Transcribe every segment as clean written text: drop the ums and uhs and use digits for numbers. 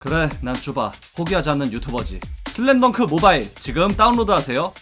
그래, 난 쭈바. 포기하지 않는 유튜버지. 슬램덩크 모바일 지금 다운로드하세요.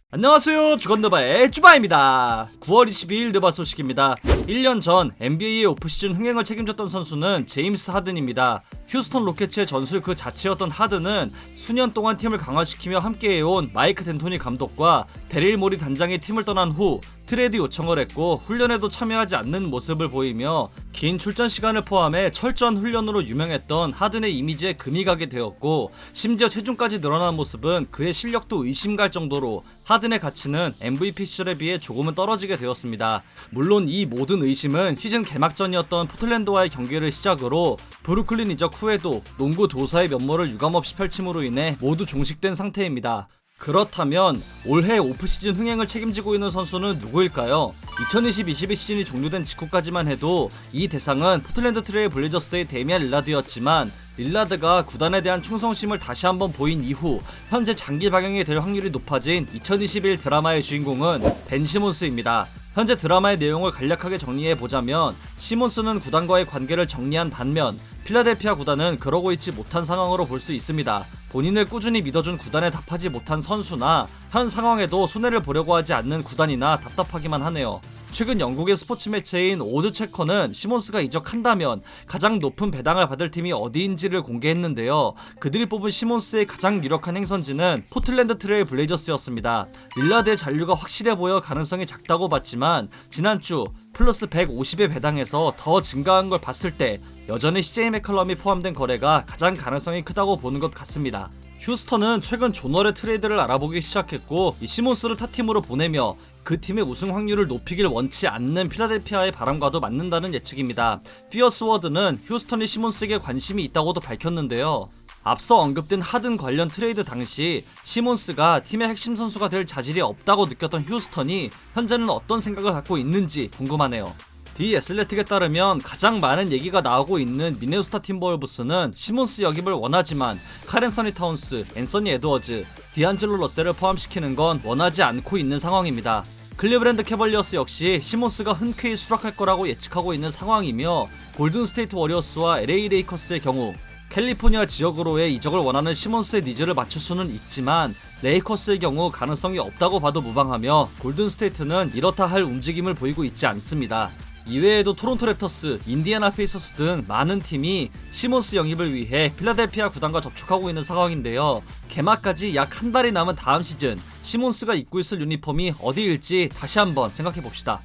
안녕하세요, 주건느바의 쭈바입니다. 9월 22일 느바 소식입니다. 1년 전 NBA의 오프시즌 흥행을 책임졌던 선수는 제임스 하든입니다. 휴스턴 로켓츠의 전술 그 자체였던 하든은 수년 동안 팀을 강화시키며 함께해온 마이크 덴토니 감독과 데릴 모리 단장이 팀을 떠난 후 트레이드 요청을 했고 훈련에도 참여하지 않는 모습을 보이며 긴 출전 시간을 포함해 철저한 훈련으로 유명했던 하든의 이미지에 금이 가게 되었고, 심지어 체중까지 늘어난 모습은 그의 실력도 의심갈 정도로 하든의 가치는 MVP 시절에 비해 조금은 떨어지게 되었습니다. 물론 이 모든 의심은 시즌 개막전이었던 포틀랜드와의 경기를 시작으로 브루클린 이적 후에도 농구 도사의 면모를 유감없이 펼침으로 인해 모두 종식된 상태입니다. 그렇다면 올해 오프시즌 흥행을 책임지고 있는 선수는 누구일까요? 2020-21 시즌이 종료된 직후까지만 해도 이 대상은 포틀랜드 트레일 블레이저스의 데미안 릴라드였지만, 릴라드가 구단에 대한 충성심을 다시 한번 보인 이후 현재 장기 방영이 될 확률이 높아진 2021 드라마의 주인공은 벤 시몬스입니다. 현재 드라마의 내용을 간략하게 정리해보자면, 시몬스는 구단과의 관계를 정리한 반면 필라델피아 구단은 그러고 있지 못한 상황으로 볼 수 있습니다. 본인을 꾸준히 믿어준 구단에 답하지 못한 선수나 현 상황에도 손해를 보려고 하지 않는 구단이나 답답하기만 하네요. 최근 영국의 스포츠 매체인 오드 체커는 시몬스가 이적한다면 가장 높은 배당을 받을 팀이 어디인지를 공개했는데요. 그들이 뽑은 시몬스의 가장 유력한 행선지는 포틀랜드 트레일 블레이저스였습니다. 릴라드의 잔류가 확실해 보여 가능성이 작다고 봤지만, 지난주 플러스 150의 배당에서 더 증가한 걸 봤을 때 여전히 CJ 맥컬럼이 포함된 거래가 가장 가능성이 크다고 보는 것 같습니다. 휴스턴은 최근 존월의 트레이드를 알아보기 시작했고, 이 시몬스를 타 팀으로 보내며 그 팀의 우승 확률을 높이길 원치 않는 필라델피아의 바람과도 맞는다는 예측입니다. 피어스 워드는 휴스턴이 시몬스에게 관심이 있다고도 밝혔는데요. 앞서 언급된 하든 관련 트레이드 당시 시몬스가 팀의 핵심 선수가 될 자질이 없다고 느꼈던 휴스턴이 현재는 어떤 생각을 갖고 있는지 궁금하네요. 디 애슬레틱에 따르면 가장 많은 얘기가 나오고 있는 미네소타 팀버울브스는 시몬스 영입을 원하지만 카렌서니 타운스, 앤서니 에드워즈, 디안젤로 러셀을 포함시키는 건 원하지 않고 있는 상황입니다. 클리브랜드 캐벌리어스 역시 시몬스가 흔쾌히 수락할 거라고 예측하고 있는 상황이며, 골든스테이트 워리어스와 LA 레이커스의 경우 캘리포니아 지역으로의 이적을 원하는 시몬스의 니즈를 맞출 수는 있지만 레이커스의 경우 가능성이 없다고 봐도 무방하며, 골든스테이트는 이렇다 할 움직임을 보이고 있지 않습니다. 이외에도 토론토 랩터스, 인디애나 페이서스 등 많은 팀이 시몬스 영입을 위해 필라델피아 구단과 접촉하고 있는 상황인데요. 개막까지 약 한 달이 남은 다음 시즌 시몬스가 입고 있을 유니폼이 어디일지 다시 한번 생각해봅시다.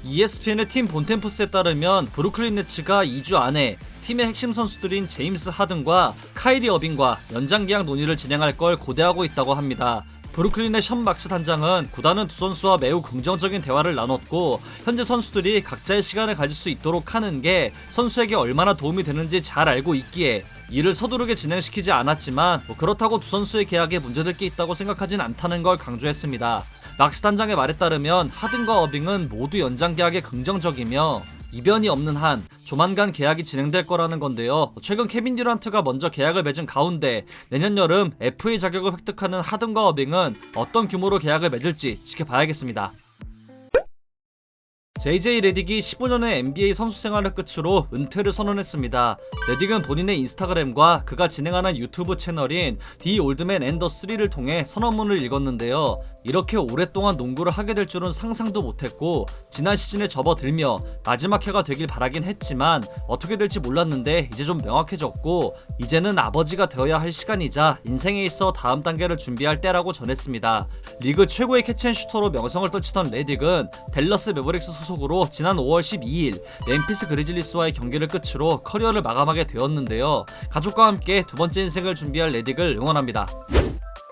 ESPN의 팀 본템포스에 따르면 브루클린 네츠가 2주 안에 팀의 핵심 선수들인 제임스 하든과 카이리 어빙과 연장계약 논의를 진행할 걸 고대하고 있다고 합니다. 브루클린의 션 막스 단장은 구단은 두 선수와 매우 긍정적인 대화를 나눴고, 현재 선수들이 각자의 시간을 가질 수 있도록 하는 게 선수에게 얼마나 도움이 되는지 잘 알고 있기에 이를 서두르게 진행시키지 않았지만, 그렇다고 두 선수의 계약에 문제될 게 있다고 생각하진 않다는 걸 강조했습니다. 막스 단장의 말에 따르면 하든과 어빙은 모두 연장 계약에 긍정적이며 이변이 없는 한 조만간 계약이 진행될 거라는 건데요. 최근 케빈 듀란트가 먼저 계약을 맺은 가운데 내년 여름 FA 자격을 획득하는 하든과 어빙은 어떤 규모로 계약을 맺을지 지켜봐야겠습니다. JJ 레딕이 15년의 NBA 선수 생활을 끝으로 은퇴를 선언했습니다. 레딕은 본인의 인스타그램과 그가 진행하는 유튜브 채널인 The Old Man and the 3를 통해 선언문을 읽었는데요. 이렇게 오랫동안 농구를 하게 될 줄은 상상도 못했고, 지난 시즌에 접어들며 마지막 해가 되길 바라긴 했지만 어떻게 될지 몰랐는데 이제 좀 명확해졌고, 이제는 아버지가 되어야 할 시간이자 인생에 있어 다음 단계를 준비할 때라고 전했습니다. 리그 최고의 캐치앤슈터로 명성을 떨치던 레딕은 댈러스 매버릭스 소속으로 지난 5월 12일 멤피스 그리즐리스와의 경기를 끝으로 커리어를 마감하게 되었는데요. 가족과 함께 두 번째 인생을 준비할 레딕을 응원합니다.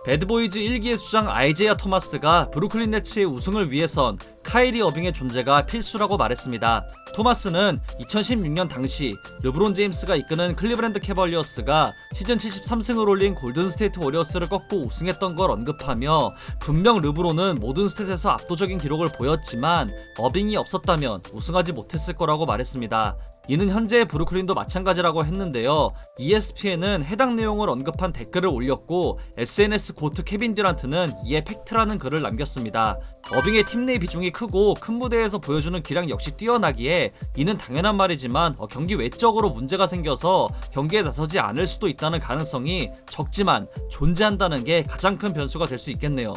배드보이즈 1기의 수장 아이제이아 토마스가 브루클린 네츠의 우승을 위해선 카이리 어빙의 존재가 필수라고 말했습니다. 토마스는 2016년 당시 르브론 제임스가 이끄는 클리브랜드 캐벌리어스가 시즌 73승을 올린 골든스테이트 워리어스를 꺾고 우승했던 걸 언급하며, 분명 르브론은 모든 스탯에서 압도적인 기록을 보였지만 어빙이 없었다면 우승하지 못했을 거라고 말했습니다. 이는 현재의 브루클린도 마찬가지라고 했는데요. ESPN은 해당 내용을 언급한 댓글을 올렸고, SNS 고트 케빈 듀란트는 이에 팩트라는 글을 남겼습니다. 어빙의 팀 내 비중이 크고 큰 무대에서 보여주는 기량 역시 뛰어나기에 이는 당연한 말이지만 경기 외적으로 문제가 생겨서 경기에 나서지 않을 수도 있다는 가능성이 적지만 존재한다는 게 가장 큰 변수가 될 수 있겠네요.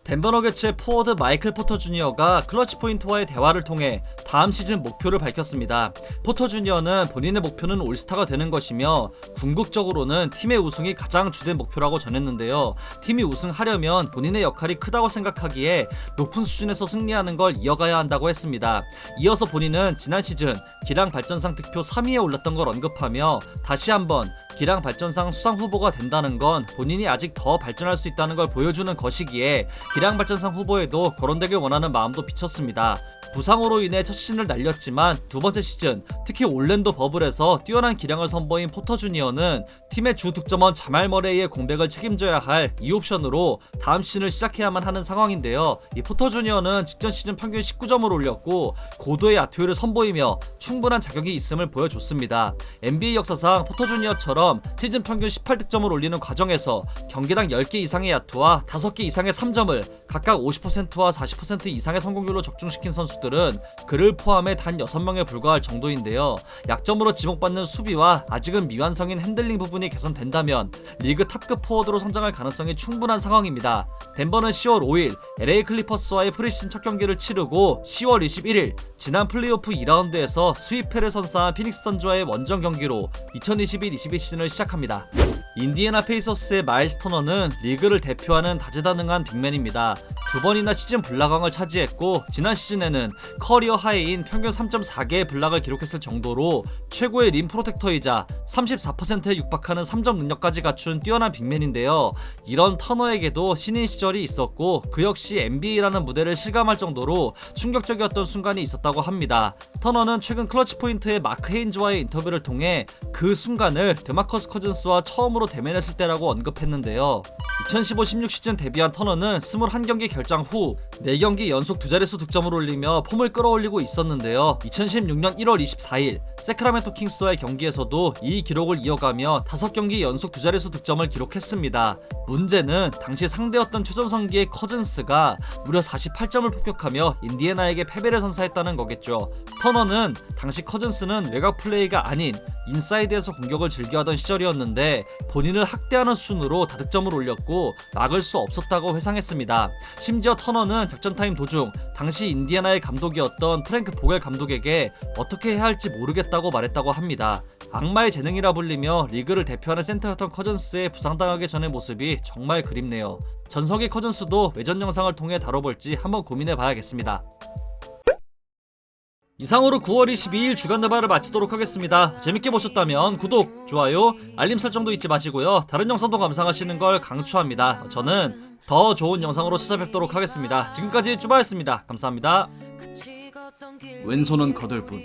덴버 너겟츠의 포워드 마이클 포터 주니어가 클러치 포인트와의 대화를 통해 다음 시즌 목표를 밝혔습니다. 포터 주니어는 본인의 목표는 올스타가 되는 것이며 궁극적으로는 팀의 우승이 가장 주된 목표라고 전했는데요. 팀이 우승하려면 본인의 역할이 크다고 생각하기에 높은 수준에서 승리하는 걸 이어가야 한다고 했습니다. 이어서 본인은 지난 시즌 기량 발전상 득표 3위에 올랐던 걸 언급하며 다시 한번 기량 발전상 수상 후보가 된다는 건 본인이 아직 더 발전할 수 있다는 걸 보여주는 것이기에 기량 발전상 후보에도 거론되길 원하는 마음도 비쳤습니다. 부상으로 인해 첫 시즌을 날렸지만 두 번째 시즌, 특히 올랜도 버블에서 뛰어난 기량을 선보인 포터 주니어는 팀의 주 득점원 자말 머레이의 공백을 책임져야 할 2옵션으로 다음 시즌을 시작해야만 하는 상황인데요. 이 포터 주니어는 직전 시즌 평균 19점을 올렸고 고도의 야투율을 선보이며 충분한 자격이 있음을 보여줬습니다. NBA 역사상 포터 주니어처럼 시즌 평균 18득점을 올리는 과정에서 경기당 10개 이상의 야투와 5개 이상의 3점을 각각 50%와 40% 이상의 성공률로 적중시킨 선수들은 그를 포함해 단 6명에 불과할 정도인데요. 약점으로 지목받는 수비와 아직은 미완성인 핸들링 부분이 개선된다면 리그 탑급 포워드로 성장할 가능성이 충분한 상황입니다. 덴버는 10월 5일 LA 클리퍼스와의 프리시즌 첫 경기를 치르고 10월 21일 지난 플레이오프 2라운드에서 수입패를 선사한 피닉스 선즈와의 원정 경기로 2021-22 시즌을 시작합니다. 인디애나 페이서스의 마일스 터너는 리그를 대표하는 다재다능한 빅맨입니다. 두 번이나 시즌 블락왕을 차지했고 지난 시즌에는 커리어 하이인 평균 3.4개의 블락을 기록했을 정도로 최고의 림 프로텍터이자 34%에 육박하는 3점 능력까지 갖춘 뛰어난 빅맨인데요. 이런 터너에게도 신인 시절이 있었고 그 역시 NBA라는 무대를 실감할 정도로 충격적이었던 순간이 있었다고 합니다. 터너는 최근 클러치 포인트의 마크 헤인즈와의 인터뷰를 통해 그 순간을 드마커스 커즌스와 처음으로 대면했을 때라고 언급했는데요. 2015-16 시즌 데뷔한 터너는 21경기 결장 후 4경기 연속 두 자릿수 득점을 올리며 폼을 끌어올리고 있었는데요. 2016년 1월 24일 세크라멘토 킹스와의 경기에서도 이 기록을 이어가며 5경기 연속 두 자릿수 득점을 기록했습니다. 문제는 당시 상대였던 최전성기의 커즌스가 무려 48점을 폭격하며 인디애나에게 패배를 선사했다는 거겠죠. 터너는 당시 커즌스는 외곽 플레이가 아닌 인사이드에서 공격을 즐겨하던 시절이었는데 본인을 학대하는 수준으로 다득점을 올렸고 막을 수 없었다고 회상했습니다. 심지어 터너는 작전 타임 도중 당시 인디애나의 감독이었던 프랭크 보겔 감독에게 어떻게 해야 할지 모르겠다고 말했다고 합니다. 악마의 재능이라 불리며 리그를 대표하는 센터였던 커즌스의 부상당하기 전의 모습이 정말 그립네요. 전성기 커즌스도 외전 영상을 통해 다뤄볼지 한번 고민해봐야겠습니다. 이상으로 9월 22일 주간 나발을 마치도록 하겠습니다. 재밌게 보셨다면 구독, 좋아요, 알림 설정도 잊지 마시고요. 다른 영상도 감상하시는 걸 강추합니다. 저는 더 좋은 영상으로 찾아뵙도록 하겠습니다. 지금까지 쭈바였습니다. 감사합니다. 왼손은 거들 뿐.